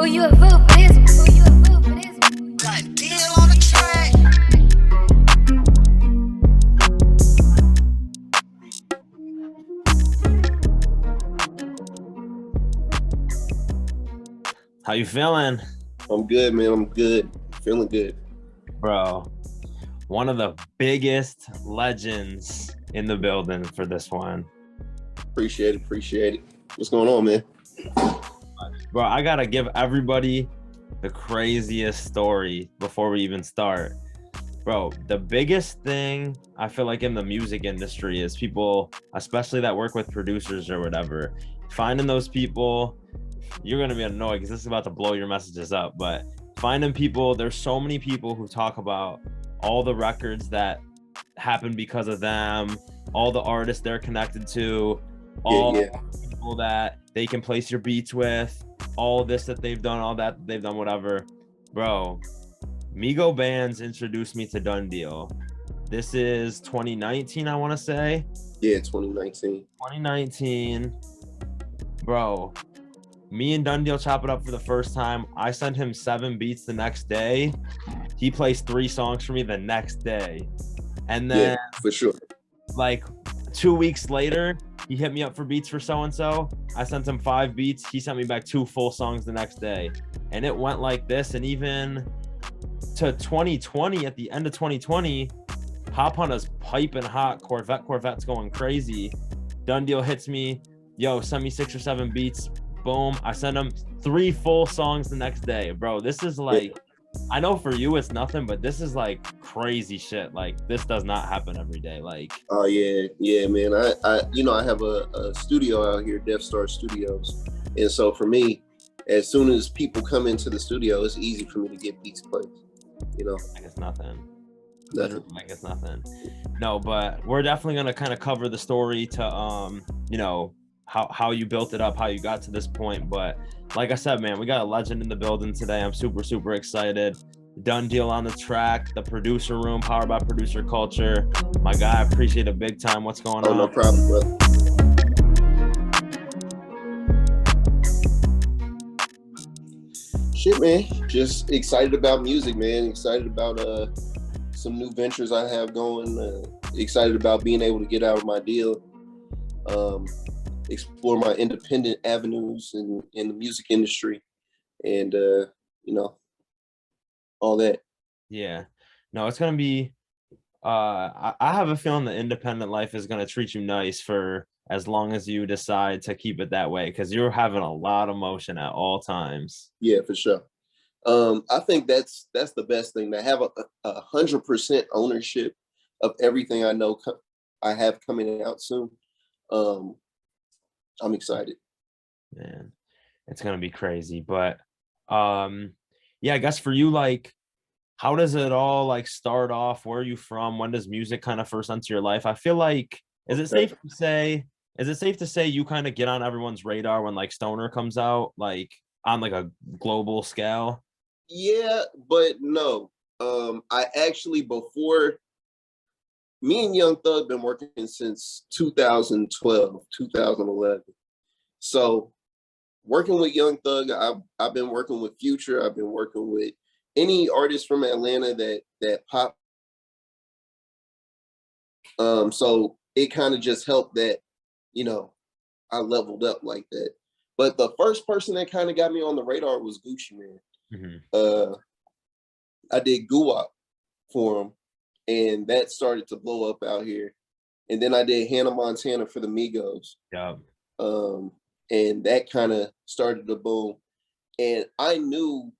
you a vote for this? Who you a vote for this? DunDeal on the track. How you feeling? I'm good, man. I'm good. Feeling good. Bro, one of the biggest legends in the building for this one. Appreciate it. Appreciate it. What's going on, man? Bro, I gotta give everybody the craziest story before we even start. Bro, the biggest thing I feel like in the music industry is people, especially that work with producers or whatever, finding those people. You're gonna be annoyed because this is about to blow your messages up, but finding people, there's so many people who talk about all the records that happened because of them, all the artists they're connected to, all the people that they can place your beats with, all this that they've done, all that they've done, whatever. Bro, Migos bands introduced me to DunDeal. This is 2019, I want to say. Yeah, 2019. 2019. Bro, me and DunDeal chop it up for the first time. I sent him 7 beats the next day. He plays 3 songs for me the next day. And then, yeah, for sure. like 2 weeks later, he hit me up for beats for so-and-so. I sent him 5 beats. He sent me back 2 full songs the next day. And it went like this. And even to 2020, at the end of 2020, Hop Hunter's piping hot. Corvette's going crazy. DunDeal hits me. Yo, send me 6 or 7 beats. Boom. I send him 3 full songs the next day. Bro, this is like, I know for you it's nothing, but this is like crazy shit. Like, this does not happen every day. Like, oh yeah, man. I have a studio out here, Death Star Studios, and so for me, as soon as people come into the studio, it's easy for me to get beats played. You know, like it's nothing. nothing. Like it's nothing. No, but we're definitely gonna kind of cover the story to how you built it up, how you got to this point. But like I said, man, we got a legend in the building today. I'm super excited. DunDeal on the track, the producer room, powered by producer culture. My guy, I appreciate it big time. What's going on? No problem, brother. Shit, man. Just excited about music, man. Excited about some new ventures I have going. Excited about being able to get out of my deal. Explore my independent avenues in the music industry, and all that. Yeah. No, it's gonna be I have a feeling the independent life is gonna treat you nice for as long as you decide to keep it that way, because you're having a lot of motion at all times. Yeah, for sure. I think that's the best thing, to have a 100% ownership of everything I know I have coming out soon. I'm excited. Man, it's gonna be crazy. But yeah, I guess for you, like, how does it all like start off? Where are you from? When does music kind of first enter your life? I feel like, is it safe to say you kind of get on everyone's radar when like Stoner comes out, like on like a global scale? Yeah, but no. I actually, before, me and Young Thug been working since 2012, 2011. So working with Young Thug, I've been working with Future. I've been working with any artist from Atlanta that pop. So it kind of just helped that, I leveled up like that. But the first person that kind of got me on the radar was Gucci Mane. Mm-hmm. I did Guwap for him, and that started to blow up out here. And then I did Hannah Montana for the Migos. Yeah. And that kind of started to boom. And I knew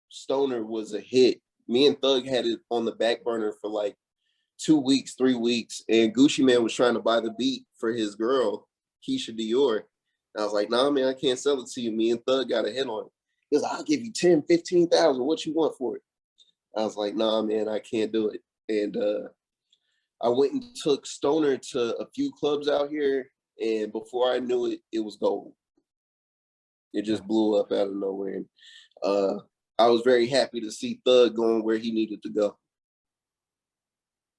Stoner was a hit. Me and Thug had it on the back burner for like 2 weeks, 3 weeks. And Gucci Mane was trying to buy the beat for his girl, Keisha Dior. And I was like, nah, man, I can't sell it to you. Me and Thug got a hit on it. He was like, I'll give you 10, 15,000. What you want for it? I was like, nah, man, I can't do it. And I went and took Stoner to a few clubs out here. And before I knew it, it was gold. It just blew up out of nowhere. And I was very happy to see Thug going where he needed to go.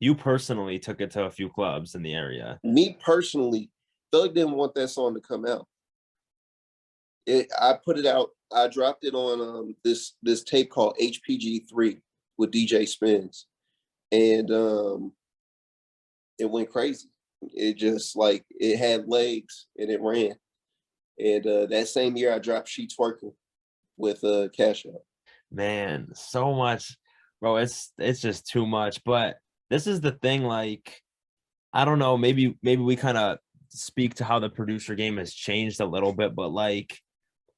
You personally took it to a few clubs in the area. Me personally, Thug didn't want that song to come out. I put it out. I dropped it on this tape called HPG 3 with DJ Spins, and it went crazy. It just like it had legs and it ran. And that same year, I dropped She Twerking with Cash Out. Man, so much, bro. It's just too much. But this is the thing, like, I don't know, maybe we kind of speak to how the producer game has changed a little bit, but like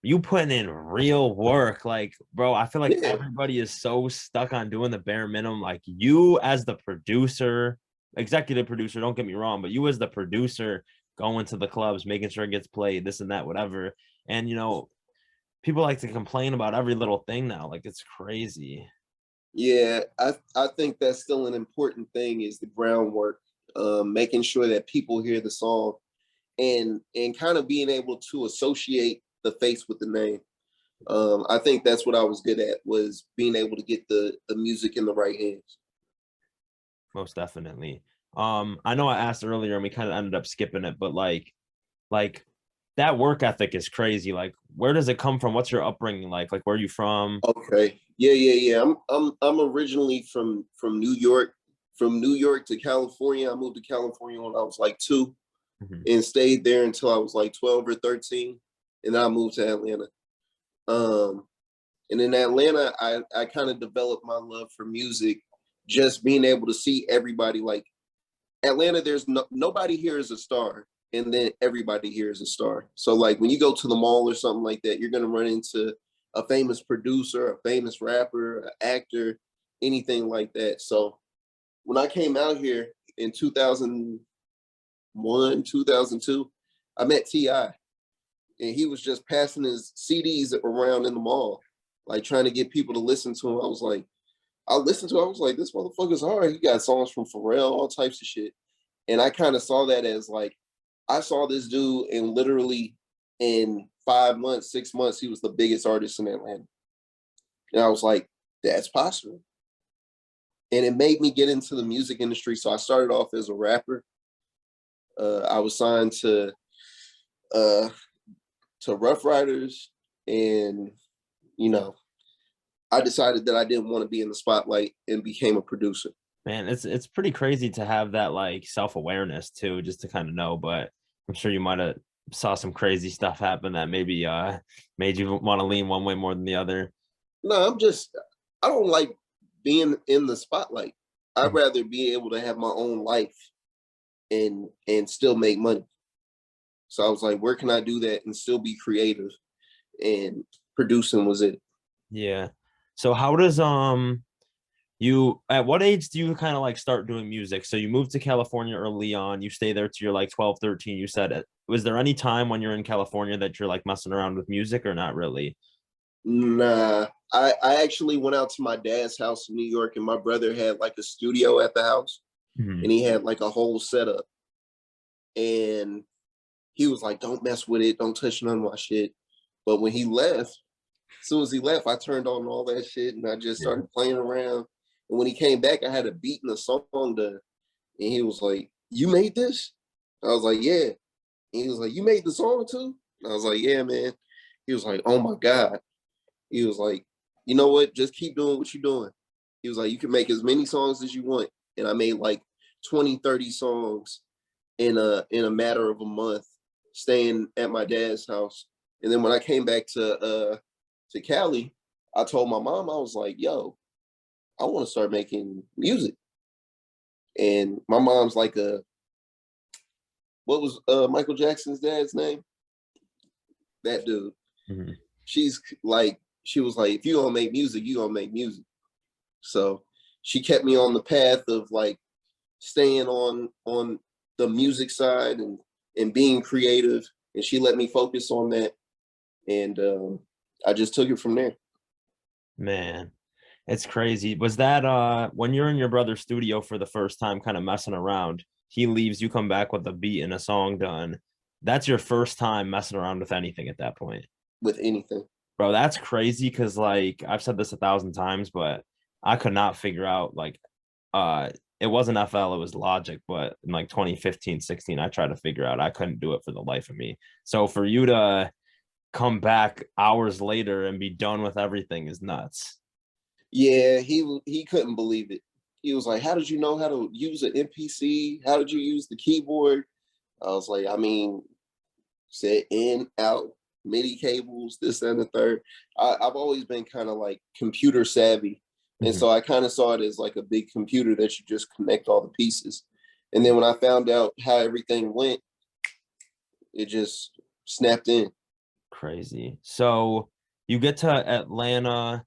you putting in real work, like, bro, I feel like Yeah, everybody is so stuck on doing the bare minimum. Like you as the producer, executive producer, don't get me wrong, but you as the producer going to the clubs, making sure it gets played, this and that, whatever. And people like to complain about every little thing now. Like it's crazy. yeah. I think that's still an important thing is the groundwork, making sure that people hear the song and kind of being able to associate the face with the name. I think that's what I was good at was being able to get the music in the right hands. Most definitely. I know I asked earlier and we kind of ended up skipping it, but like that work ethic is crazy. Like, where does it come from? What's your upbringing like? Like, where are you from? Okay. Yeah. I'm originally from New York. From New York to California. I moved to California when I was like 2 Mhm. and stayed there until I was like 12 or 13. And then I moved to Atlanta. Um, and in Atlanta, I kind of developed my love for music, just being able to see everybody like Atlanta, there's nobody here is a star, and then everybody here is a star. So like when you go to the mall or something like that, you're gonna run into a famous producer, a famous rapper, an actor, anything like that. So when I came out here in 2001, 2002, I met Ti, and he was just passing his CDs around in the mall, like trying to get people to listen to him. I listened to it, I was like, this motherfucker's hard. He got songs from Pharrell, all types of shit. And I kind of saw that as like, I saw this dude and literally in 5 months, 6 months, he was the biggest artist in Atlanta. And I was like, that's possible. And it made me get into the music industry. So I started off as a rapper. I was signed uh, to Rough Riders, and you know, I decided that I didn't want to be in the spotlight and became a producer. Man, it's pretty crazy to have that like self-awareness too, just to kind of know. But I'm sure you might have saw some crazy stuff happen that maybe made you want to lean one way more than the other. No, I don't like being in the spotlight. I'd rather be able to have my own life and still make money. So I was like, where can I do that and still be creative? And producing was it. Yeah. So how does you at what age do you kind of like start doing music? So you moved to California early on, you stay there till you're like 12, 13, you said it. Was there any time when you're in California that you're like messing around with music or not really? Nah, I actually went out to my dad's house in New York, and my brother had like a studio at the house, Mhm. and he had like a whole setup. And he was like, don't mess with it, don't touch none of my shit. But when he left, as soon as he left, I turned on all that shit and I just Yeah. started playing around. And when he came back, I had a beat and a song done. And he was like, you made this? I was like, yeah. And he was like, you made the song too? And I was like, yeah, man. He was like, oh my God. He was like, you know what? Just keep doing what you're doing. He was like, you can make as many songs as you want. And I made like 20, 30 songs in a matter of a month, staying at my dad's house. And then when I came back to Cali, I told my mom, I was like, yo, I want to start making music. And my mom's like what was Michael Jackson's dad's name? That dude. Mhm. She's like, she was like, if you gonna make music, you gonna make music. So she kept me on the path of like staying on the music side and being creative, and she let me focus on that, and I just took it from there. Man, it's crazy. Was that when you're in your brother's studio for the first time, kind of messing around, he leaves, you come back with a beat and a song done. That's your first time messing around with anything at that point. With anything. Bro, that's crazy because like I've said this 1,000 times, but I could not figure out like uh it wasn't FL, it was Logic, but in like 2015, 16, I tried to figure out I couldn't do it for the life of me. So for you to come back hours later and be done with everything is nuts. Yeah, he couldn't believe it. He was like, "How did you know how to use an MPC? How did you use the keyboard?" I was like, "I mean, said in, out, MIDI cables, this and the third." I've always been kind of like computer savvy. And Mhm. so I kind of saw it as like a big computer that you just connect all the pieces. And then when I found out how everything went, it just snapped in. Crazy. So you get to Atlanta,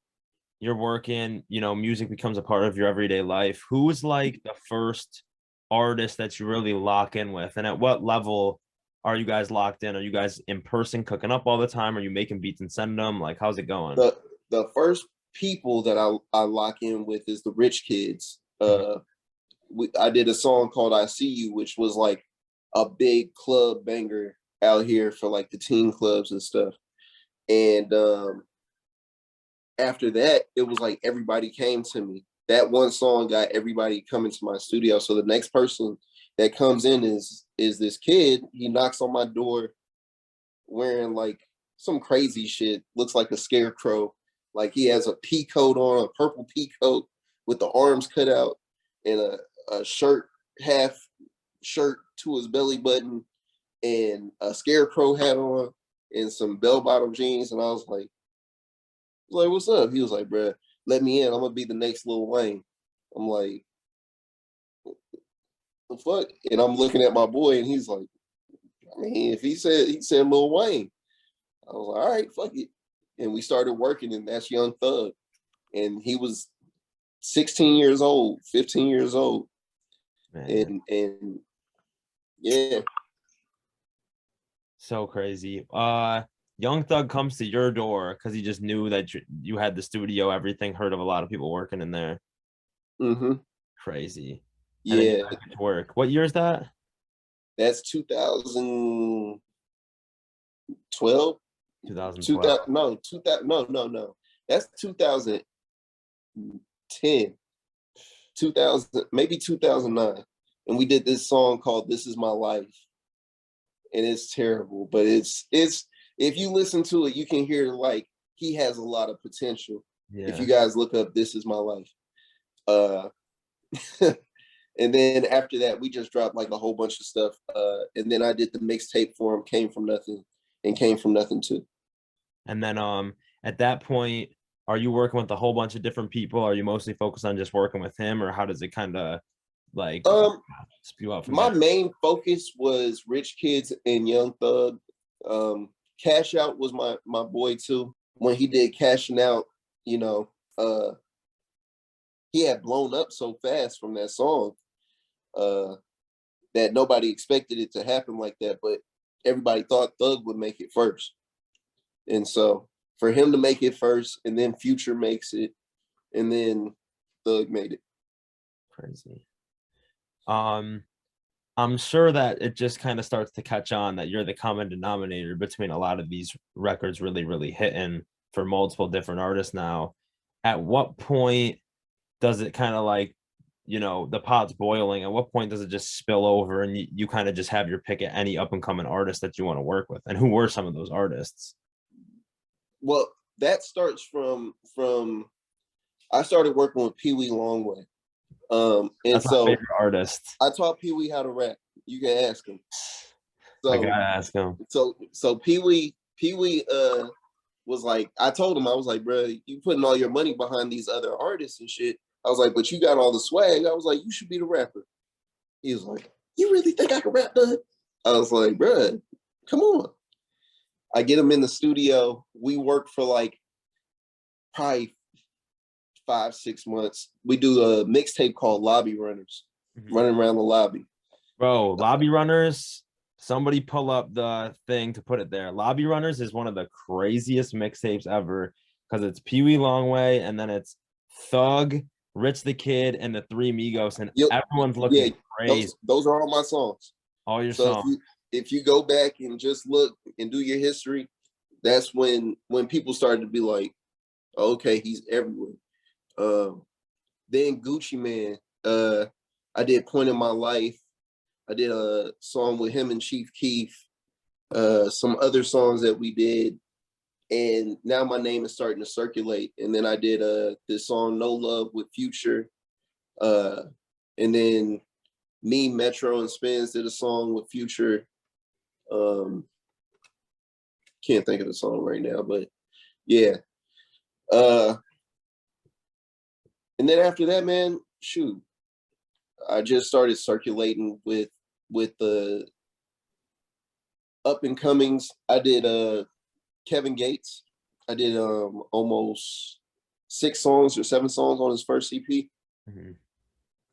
you're working, music becomes a part of your everyday life. Who was like the first artist that you really lock in with? And at what level are you guys locked in? Are you guys in person cooking up all the time? Are you making beats and sending them? Like, how's it going? The first people that I lock in with is the Rich Kids. Mhm. I did a song called "I See You," which was like a big club banger out here for like the teen clubs and stuff. And after that, it was like everybody came to me. That one song got everybody coming to my studio. So the next person that comes in is this kid. He knocks on my door wearing like some crazy shit, looks like a scarecrow. Like he has a pea coat on, a purple pea coat with the arms cut out, and a shirt, half shirt to his belly button, and a scarecrow hat on, and some bell bottom jeans. And I was like, "What's up?" He was like, "Bruh, let me in. I'm gonna be the next Lil Wayne." I'm like, "The fuck?" And I'm looking at my boy, and he's like, "I mean, if he said Lil Wayne." I was like, "All right, fuck it." And we started working, and that's Young Thug. And he was 16 years old, 15 years old. Man, And yeah. so crazy. Young Thug comes to your door because he just knew that you had the studio, everything, heard of a lot of people working in there. Mm-hmm. Crazy. And then you Yeah. guys get to work. What year is that? That's 2012. 2012. 2000, no, 2000, no. That's 2010, 2000, maybe 2009. And we did this song called "This Is My Life." And it's terrible, but it's if you listen to it, you can hear like he has a lot of potential. If Yeah. you guys look up "This Is My Life." Uh and then after that, we just dropped like a whole bunch of stuff. And then I did the mixtape for him, Came From Nothing, and Came From Nothing too. And then at that point, are you working with a whole bunch of different people? Are you mostly focused on just working with him, or how does it kind of like Um, spew out from my there? main focus was Rich Kids and Young Thug. Cash Out was my boy too. When he did Cashing Out, you know, uh, he had blown up so fast from that song uh, that nobody expected it to happen like that. But everybody thought Thug would make it first, and so for him to make it first, and then Future makes it, and then Thug made it. Crazy. Um, I'm sure that it just kind of starts to catch on that you're the common denominator between a lot of these records really, really hitting for multiple different artists now. At what point does it kind of like, the pot's boiling? At what point does it just spill over and you kind of just have your pick at any up and coming artist that you want to work with? And who were some of those artists? Well, that starts from I started working with Pee Wee Longway. And That's my so favorite artist. I taught Pee Wee how to rap. You can ask him. I So gotta ask him. so Pee Wee was like, I told him, I was like, bro, you putting all your money behind these other artists and shit. I was like, but you got all the swag. I was like, you should be the rapper. He was like, you really think I can rap, Doug? I was like, bro, come on. I get him in the studio. We work for like probably 5-6 months. We do a mixtape called Lobby Runners, running around the lobby. Bro, Lobby Runners, somebody pull up the thing to put it there. Lobby Runners is one of the craziest mixtapes ever because it's Pee Wee Longway and then it's Thug, Rich the Kid, and the Three Migos, and everyone's Yeah, looking crazy. those are all my songs. All your So songs. if you go back and just look and do your history, that's when people started to be like, okay, he's everywhere. Then Gucci Man, I did Point in My Life. I did a song with him and Chief Keef. Some other songs that we did. and now my name is starting to circulate. And then I did this song No Love with Future, and then me, Metro, and Spins did a song with Future. Can't think of the song right now, but yeah. And then after that, man, shoot, I just started circulating with the up and comings. I did Kevin Gates. I did almost 6 songs or 7 songs on his first EP.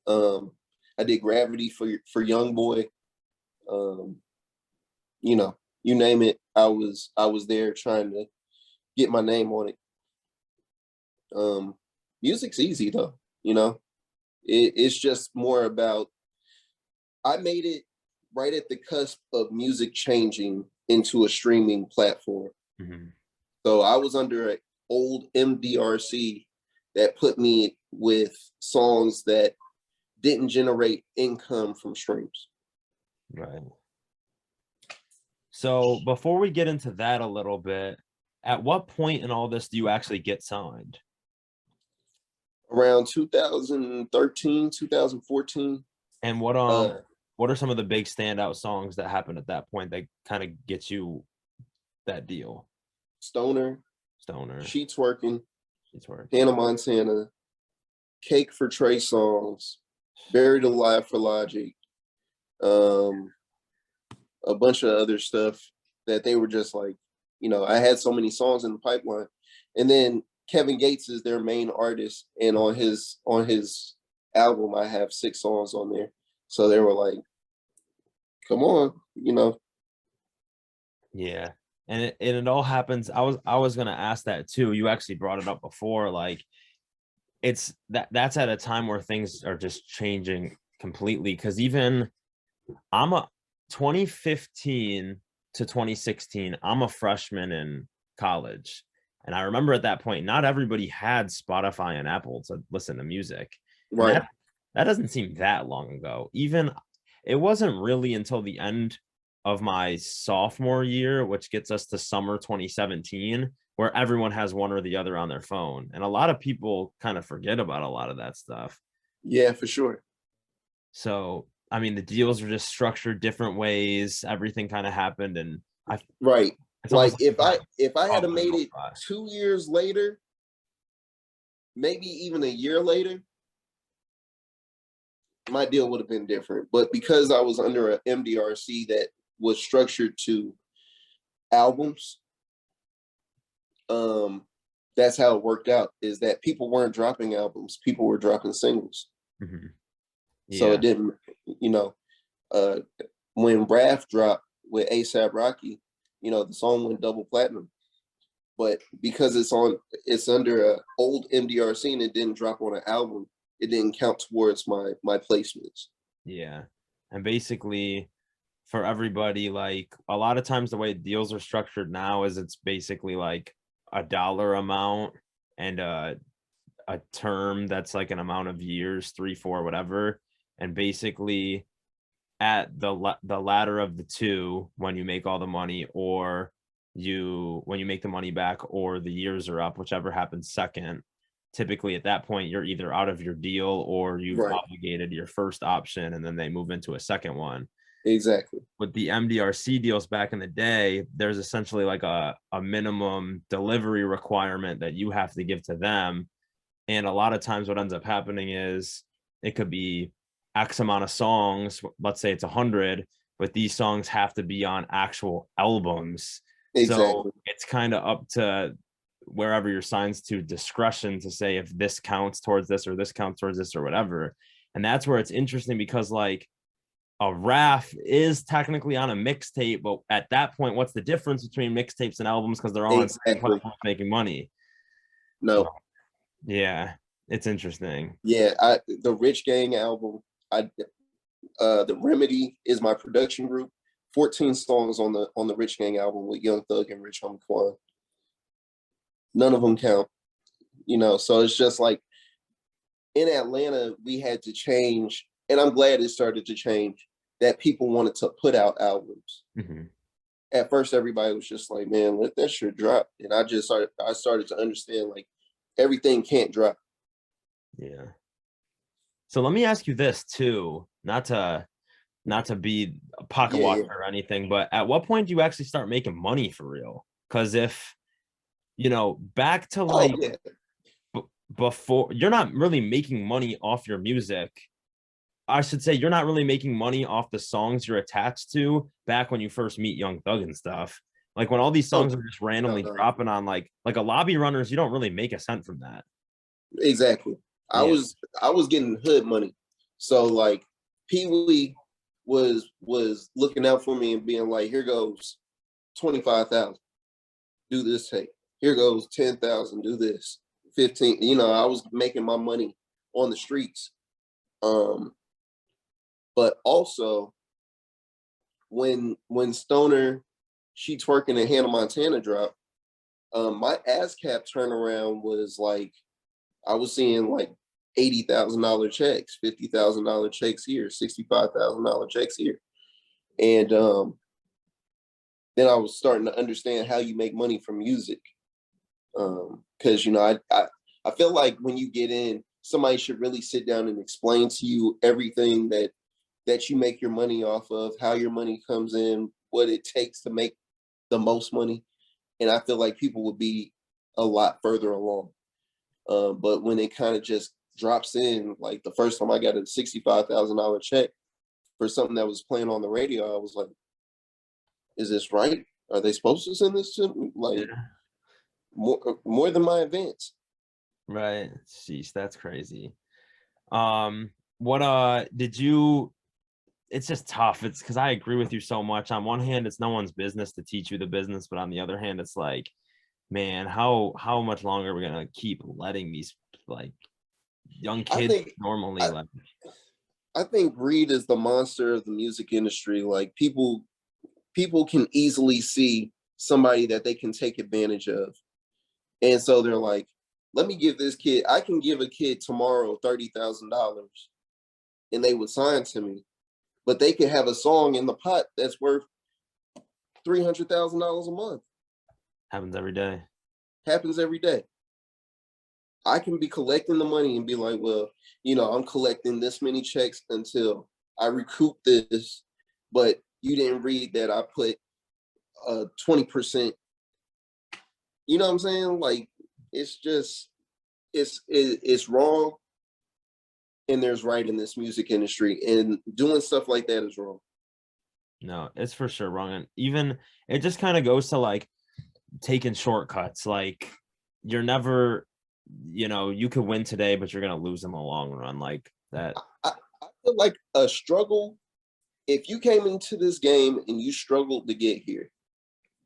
I did Gravity for YoungBoy. You know, you name it, I was there trying to get my name on it. Music's easy though, you know. It's just more about, I made it right at the cusp of music changing into a streaming platform. So I was under an old MDRC that put me with songs that didn't generate income from streams. Right. So before we get into that a little bit, at what point in all this do you actually get signed? Around 2013, 2014. And what are some of the big standout songs that happened at that point that kind of gets you that deal? Stoner, Sheets Working, Hannah Montana, Cake for Trey Songz, Buried Alive for Logic, a bunch of other stuff that they were just like, you know, I had so many songs in the pipeline. And then Kevin Gates is their main artist, and on his album I have 6 songs on there. So they were like, come on, you know. Yeah. And it all happens. I was gonna ask that too. You actually brought it up before. Like, it's that's at a time where things are just changing completely. Because even I'm a 2015 to 2016, I'm a freshman in college. And I remember at that point, not everybody had Spotify and Apple to listen to music. Right. That doesn't seem that long ago. Even it wasn't really until the end of my sophomore year, which gets us to summer 2017, where everyone has one or the other on their phone. And a lot of people kind of forget about a lot of that stuff. Yeah, for sure. So, I mean, the deals are just structured different ways. Everything kind of happened. And right. Like if I had made it 5. 2 years later, maybe even a year later, my deal would have been different. But because I was under an MDRC that was structured to albums, that's how it worked out, is that people weren't dropping albums, people were dropping singles. Yeah. So it didn't, you know, when Raph dropped with ASAP Rocky, you know, the song went double platinum. But because it's under an old MDRC and it didn't drop on an album, it didn't count towards my placements. Yeah. And basically, for everybody, like, a lot of times the way deals are structured now is it's basically like a dollar amount and a term that's like an amount of years, 3, 4, whatever. And basically at the latter of the two, when you make all the money, or when you make the money back, or the years are up, whichever happens second, typically at that point you're either out of your deal or you've obligated your first option, and then they move into a second one. Exactly. With the MDRC deals back in the day, there's essentially like a minimum delivery requirement that you have to give to them. And a lot of times what ends up happening is it could be X amount of songs, let's say it's 100, but these songs have to be on actual albums. Exactly. So it's kind of up to wherever you're signed to discretion to say if this counts towards this or this counts towards this or whatever. And that's where it's interesting, because like a RAF is technically on a mixtape, but at that point, what's the difference between mixtapes and albums? Because they're all on the same platform making money. No. So, yeah, it's interesting. Yeah, the Rich Gang album, the Remedy is my production group. 14 songs on the Rich Gang album with Young Thug and Rich Homie Quan. None of them count, you know. So it's just like in Atlanta, we had to change, and I'm glad it started to change, that people wanted to put out albums. at first everybody was just like, man, let that shit drop. And I started to understand like everything can't drop. Yeah. So let me ask you this too, not to be a pocket Yeah, watcher yeah. or anything, but at what point do you actually start making money for real? Because if back to Oh like yeah. before, you're not really making money off your music. I should say you're not really making money off the songs you're attached to back when you first meet Young Thug and stuff. Like when all these Oh songs are just no, randomly no. dropping on like a lobby runners, you don't really make a cent from that. Exactly. Yeah. I was getting hood money. So like Pee Wee was looking out for me and being like, here goes 25,000. Do this tape. Here goes 10,000. Do this. 15. I was making my money on the streets. But also when Stoner She Twerking and Hannah Montana dropped, my ASCAP turnaround was like I was seeing like $80,000 checks, $50,000 checks here, $65,000 checks here, and then I was starting to understand how you make money from music. Because I feel like when you get in, somebody should really sit down and explain to you everything that you make your money off of, how your money comes in, what it takes to make the most money, and I feel like people would be a lot further along. But when it kind of just drops in, like the first time I got a $65,000 check for something that was playing on the radio, I was like, "Is this right? Are they supposed to send this to me? Like Yeah. more than my advance?" Right. Sheesh, that's crazy. What did you it's just tough. It's because I agree with you so much. On one hand, it's no one's business to teach you the business, but on the other hand, it's like, man, how much longer are we gonna keep letting these like young I kids think normally I, like I think greed is the monster of the music industry. Like people can easily see somebody that they can take advantage of, and so they're like, "Let me give this kid. I can give a kid tomorrow $30,000, and they would sign to me, but they could have a song in the pot that's worth $300,000 a month. happens every day. Happens every day. I can be collecting the money and be like, well, I'm collecting this many checks until I recoup this, but you didn't read that I put 20%. You know what I'm saying? Like, it's just, it's wrong, and there's right in this music industry, and doing stuff like that is wrong. No, it's for sure wrong. And even it just kind of goes to like taking shortcuts. Like you're never, you could win today, but you're gonna lose in the long run. Like that. I feel like a struggle. If you came into this game and you struggled to get here,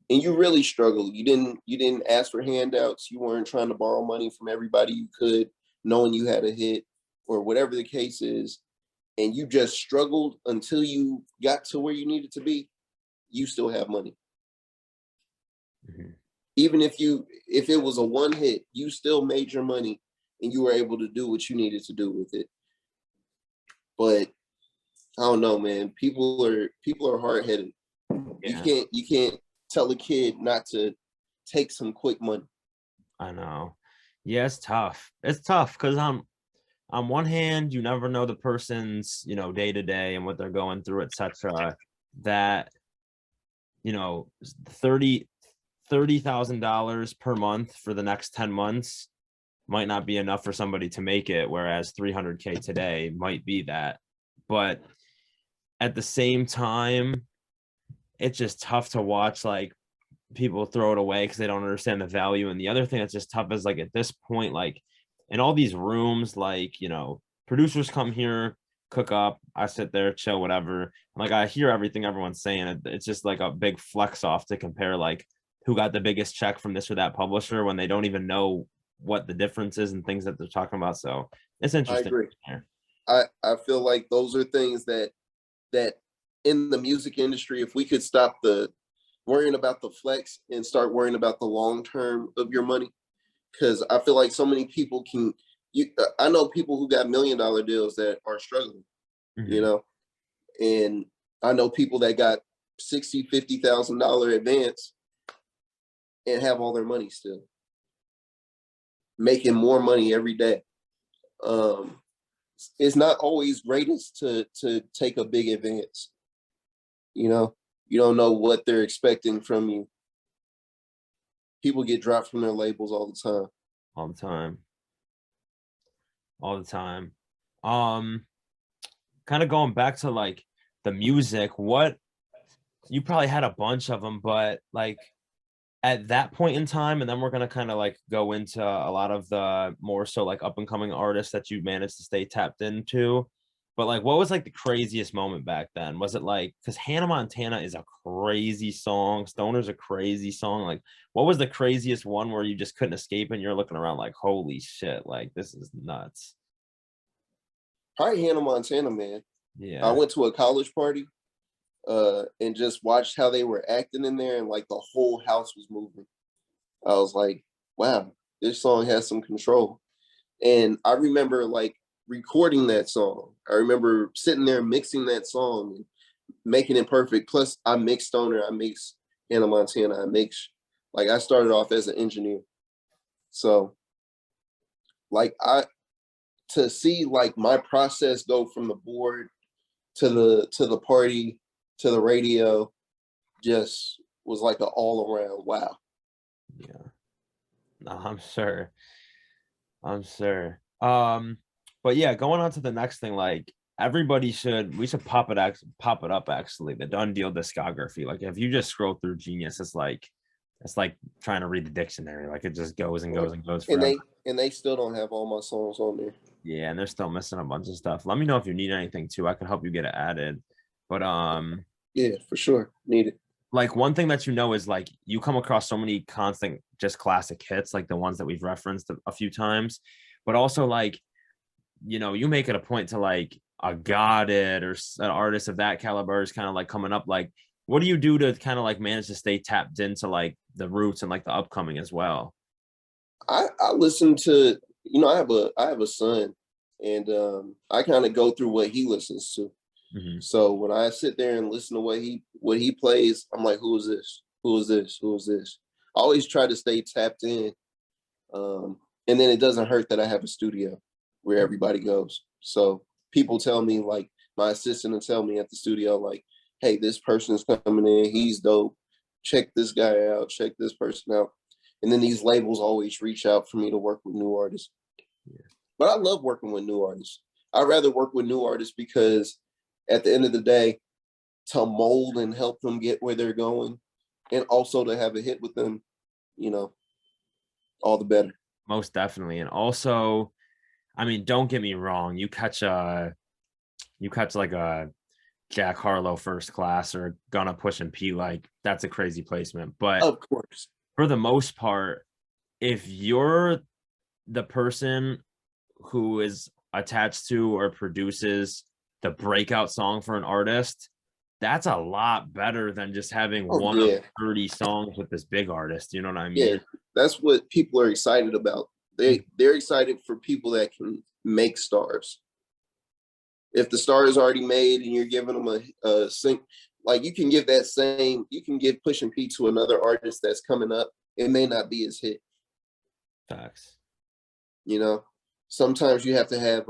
and you really struggled, you didn't ask for handouts, you weren't trying to borrow money from everybody you could, knowing you had a hit or whatever the case is, and you just struggled until you got to where you needed to be, you still have money. Mhm. Even if it was a one hit, you still made your money and you were able to do what you needed to do with it. But I don't know, man. People are hard headed. Yeah, You can't tell a kid not to take some quick money. I know. Yeah, it's tough. It's tough because on one hand, you never know the person's, day to day and what they're going through, etc. That, you know, 30 $30,000 per month for the next 10 months might not be enough for somebody to make it, whereas 300K today might be that. But at the same time, it's just tough to watch like people throw it away because they don't understand the value. And the other thing that's just tough is like at this point, like in all these rooms, like, producers come here, cook up, I sit there, chill, whatever. Like I hear everything everyone's saying. It's just like a big flex off to compare like who got the biggest check from this or that publisher when they don't even know what the difference is and things that they're talking about. So it's I interesting. agree. I feel like those are things that in the music industry, if we could stop the worrying about the flex and start worrying about the long term of your money, because I feel like so many people can. I know people who got $1 million deals that are struggling, you Mhm. know, and I know people that got $50,000 advance and have all their money still, making more money every day. It's not always greatest to take a big advance. You know, you don't know what they're expecting from you. People get dropped from their labels all the time. All the time. All the time. Kind of going back to like the music, what you probably had a bunch of them, but like at that point in time, and then we're gonna kind of like go into a lot of the more so like up and coming artists that you managed to stay tapped into. But like, what was like the craziest moment back then? Was it like, because Hannah Montana is a crazy song, Stoner's a crazy song. Like, what was the craziest one where you just couldn't escape and you're looking around like, holy shit, like this is nuts? Probably Hannah Montana, man. Yeah. I went to a college party and just watched how they were acting in there, and like the whole house was moving. I was like, wow, this song has some control. And I remember like recording that song. I remember sitting there mixing that song and making it perfect. Plus, I mixed Stoner, I mixed Hannah Montana, I started off as an engineer. So like to see like my process go from the board to the party to the radio just was like an all around wow. Yeah. No, I'm sure. But yeah, going on to the next thing, like we should pop it up actually, the DunDeal discography. Like if you just scroll through Genius, it's like trying to read the dictionary. Like it just goes and goes and goes forever. And they still don't have all my songs on there. Yeah, and they're still missing a bunch of stuff. Let me know if you need anything too. I can help you get it added. But yeah, for sure. Need it. Like one thing that you know is like you come across so many constant just classic hits, like the ones that we've referenced a few times, but also like, you know, you make it a point to like a Goddard or an artist of that caliber is kind of like coming up. Like, what do you do to kind of like manage to stay tapped into like the roots and like the upcoming as well? I listen to, you know, I have a son, and I kind of go through what he listens to. Mm-hmm. So when I sit there and listen to what he plays, I'm like, who is this? Who is this? Who is this? I always try to stay tapped in. And then it doesn't hurt that I have a studio where everybody goes. So people tell me, like my assistant will tell me at the studio, like, hey, this person is coming in. He's dope. Check this guy out. Check this person out. And then these labels always reach out for me to work with new artists. Yeah. But I love working with new artists. I'd rather work with new artists because at the end of the day, to mold and help them get where they're going, and also to have a hit with them, you know, all the better. Most definitely. And also, I mean, don't get me wrong, you catch like a Jack Harlow First Class or Gunna Push and P, like that's a crazy placement. But Of course, for the most part, if you're the person who is attached to or produces the breakout song for an artist, that's a lot better than just having one of 30 songs with this big artist. You know what I mean? Yeah, that's what people are excited about. They're excited for people that can make stars. If the star is already made and you're giving them a sync, like you can give Push and P to another artist that's coming up. It may not be his hit. Facts. You know, sometimes you have to have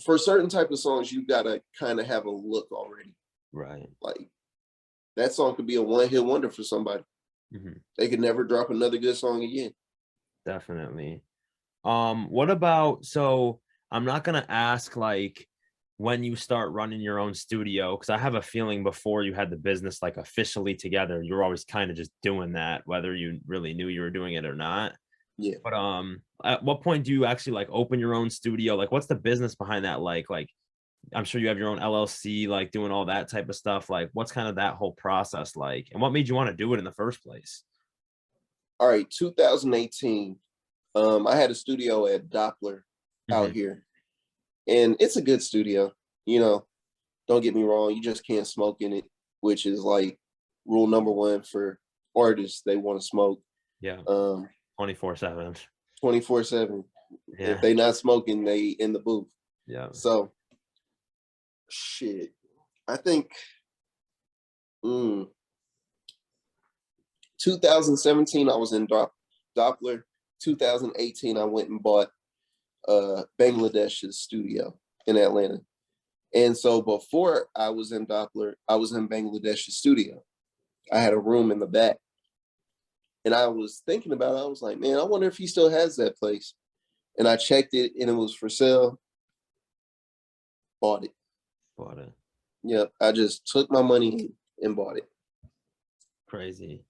for certain type of songs, you gotta kind of have a look already. Right. Like that song could be a one-hit wonder for somebody. Mm-hmm. They could never drop another good song again. Definitely. What about, so I'm not gonna ask like when you start running your own studio, because I have a feeling before you had the business like officially together, you were always kind of just doing that, whether you really knew you were doing it or not. Yeah. But at what point do you actually like open your own studio? Like what's the business behind that? Like I'm sure you have your own LLC, like doing all that type of stuff. Like what's kind of that whole process like? And what made you want to do it in the first place? All right, 2018. I had a studio at Doppler out here. And it's a good studio. You know, don't get me wrong, you just can't smoke in it, which is like rule number one for artists. They want to smoke. Yeah. 24/7. 24/7. Yeah. If they not smoking, they in the booth. Yeah. So Shit. I think 2017 I was in Doppler. 2018 I went and bought Bangladesh's studio in Atlanta. And so before I was in Doppler, I was in Bangladesh's studio. I had a room in the back. And I was thinking about it. I was like, man, I wonder if he still has that place. And I checked it and it was for sale. Bought it. Bought it. Yep. I just took my money and bought it. Crazy.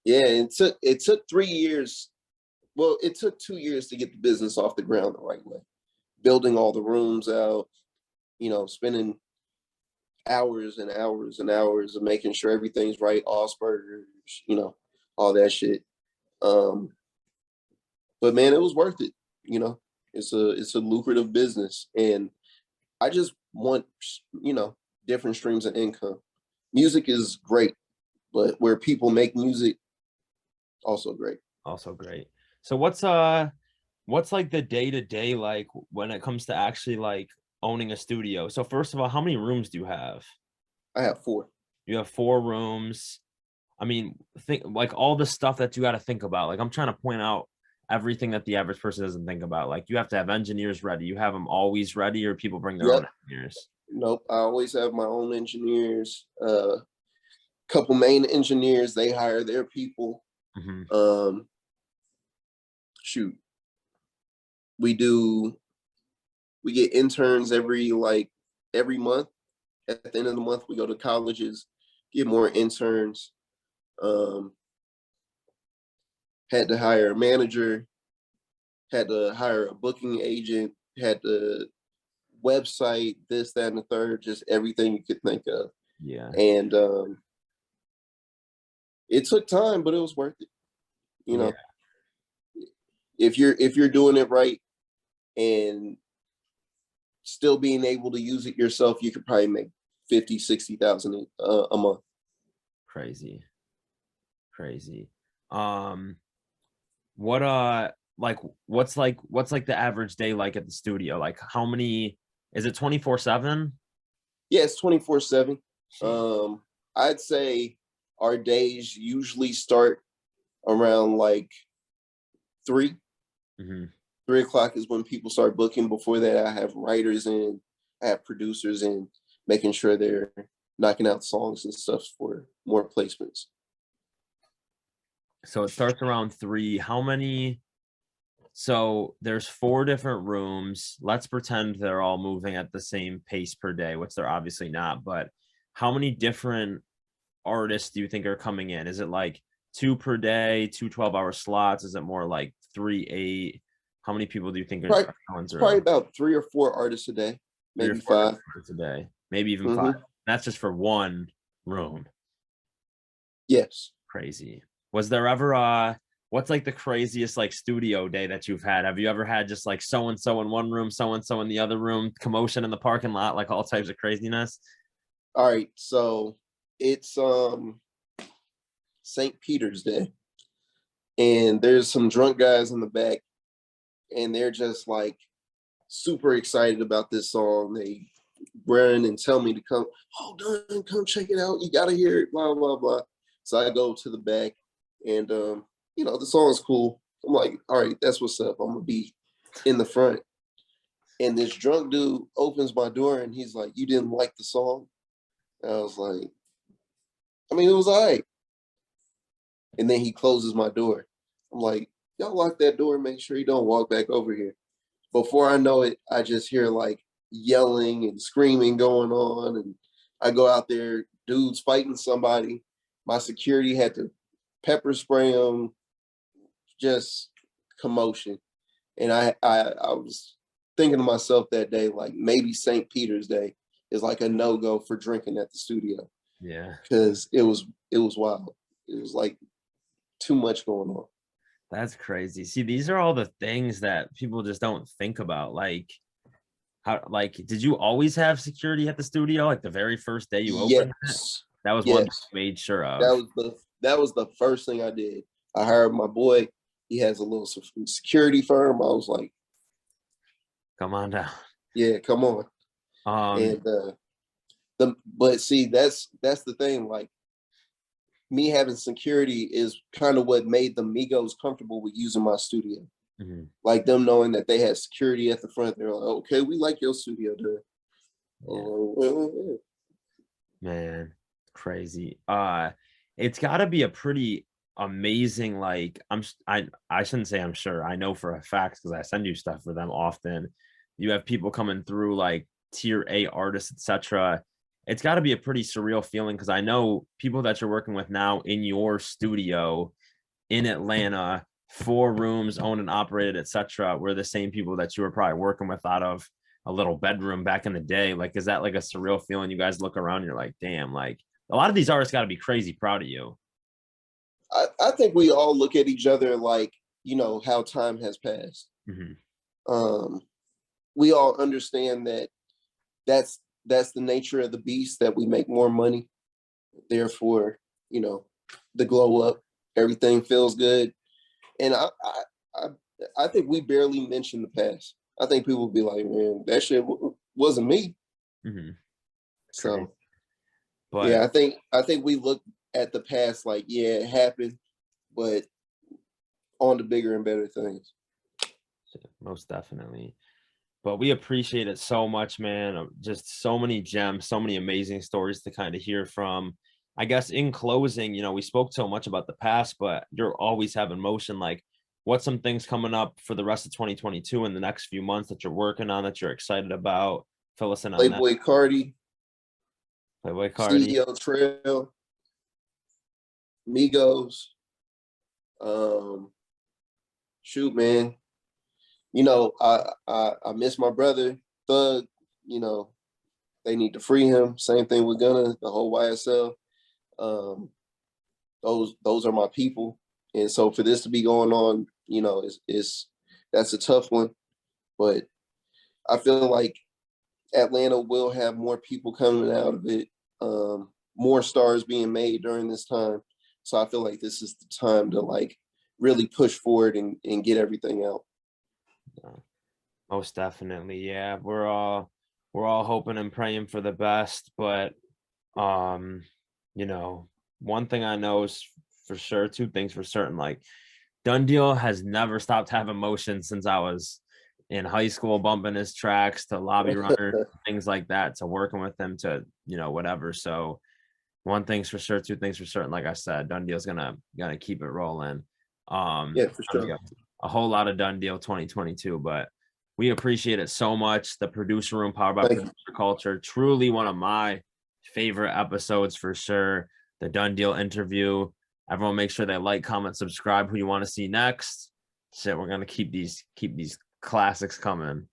Yeah, it took 3 years. Well, it took 2 years to get the business off the ground the right way. Building all the rooms out, spending hours and hours and hours of making sure everything's right, Asperger's, all that shit. But man, it was worth it. It's a lucrative business, and I just want different streams of income. Music is great, but where people make music, also great. Also great. So what's like the day-to-day like when it comes to actually like owning a studio? So first of all, how many rooms do you have? I have 4. You have 4 rooms. I mean, think like all the stuff that you got to think about. Like I'm trying to point out everything that the average person doesn't think about. Like you have to have engineers ready. You have them always ready, or people bring their own engineers? Nope. I always have my own engineers. Couple main engineers, they hire their people. Mm-hmm. Shoot. We get interns every month. At the end of the month, we go to colleges, get more interns. Had to hire a manager, had to hire a booking agent, had the website, this, that, and the third, just everything you could think of. Yeah. And it took time, but it was worth it. Yeah. If you're doing it right and still being able to use it yourself, you could probably make 50,000-60,000 a month. Crazy. What's the average day like at the studio? Like how many, is it 24/7? Yeah, it's 24/7. I'd say our days usually start around like 3. Mm-hmm. 3 o'clock is when people start booking. Before that, I have writers in, I have producers in, making sure they're knocking out songs and stuff for more placements. So it starts around 3. How many? So there's 4 different rooms. Let's pretend they're all moving at the same pace per day, which they're obviously not. But how many different artists do you think are coming in? Is it like 2 per day, 2 12-hour slots? Is it more like 3 8? How many people do you think are going through? Probably about 3 or 4 artists a day, maybe 5 artists a day, maybe even 5. That's just for one room. Yes. Crazy. Was there ever what's like the craziest like studio day that you've had? Have you ever had just like so and so in one room, so and so in the other room, commotion in the parking lot, like all types of craziness? All right, so it's St. Peter's Day, and there's some drunk guys in the back, and they're just like super excited about this song. They run and tell me to come, hold on, come check it out. You gotta hear it, blah, blah, blah. So I go to the back, and the song's cool. I'm like, all right, that's what's up. I'm gonna be in the front. And this drunk dude opens my door and he's like, you didn't like the song? And I was like, I mean, it was all right. And then he closes my door. I'm like, y'all lock that door, make sure you don't walk back over here. Before I know it, I just hear like yelling and screaming going on. And I go out there, dudes fighting somebody. My security had to pepper spray them, just commotion. And I was thinking to myself that day, like maybe St. Peter's Day is like a no-go for drinking at the studio. Yeah. Because it was wild. It was like too much going on. That's crazy. See, these are all the things that people just don't think about. Like, did you always have security at the studio? Like the very first day you opened it? That was one thing I made sure of. That was the first thing I did. I hired my boy. He has a little security firm. I was like, come on down. Yeah, come on. And but see, that's the thing. Like, me having security is kind of what made the Migos comfortable with using my studio. Mhm. Like, them knowing that they had security at the front, they're like, okay, we like your studio there. Yeah. Man, crazy. It's got to be a pretty amazing, like, I shouldn't say I'm sure. I know for a fact because I send you stuff for them often. You have people coming through like tier A artists, etc. It's got to be a pretty surreal feeling because I know people that you're working with now in your studio in Atlanta, 4 rooms, owned and operated, etc. Were the same people that you were probably working with out of a little bedroom back in the day. Like, is that like a surreal feeling? You guys look around, and you're like, damn, like a lot of these artists got to be crazy proud of you. I think we all look at each other like, how time has passed. Mhm. Um, we all understand that that's the nature of the beast, that we make more money. Therefore, the glow up, everything feels good. And I, I think we barely mention the past. I think people will be like, man, that shit wasn't me. Mhm. Crazy. So But yeah, I think we look at the past like, yeah, it happened, but on to bigger and better things. most definitely. But we appreciate it so much, man. Just so many gems, so many amazing stories to kind of hear from. I guess in closing, we spoke so much about the past, but you're always having motion. Like, what's some things coming up for the rest of 2022 in the next few months that you're working on that you're excited about? Fill us in on that. Playboy Cardi, Playboy Cardi. CEO Trail, Migos. Shoot, man. I miss my brother, Thug. They need to free him. Same thing with Gunna, the whole YSL. Um, those are my people, and so for this to be going on, it's that's a tough one. But I feel like Atlanta will have more people coming out of it, more stars being made during this time. So I feel like this is the time to like really push forward and get everything out. Most definitely. Yeah. We're all hoping and praying for the best, but um, one thing I know is for sure, two things for certain. Like, DunDeal has never stopped having motion since I was in high school, bumping his tracks to Lobby Runner, things like that, to working with him to, whatever. So one thing's for sure, two things for certain. Like I said, DunDeal's gonna keep it rolling. Yeah, for I've sure. got a whole lot of DunDeal 2022, but we appreciate it so much. The producer room, powered by Thank you. producer culture, truly one of my favorite episodes for sure. The DunDeal interview. Everyone make sure they like, comment, subscribe who you want to see next. Shit, we're gonna keep these classics coming.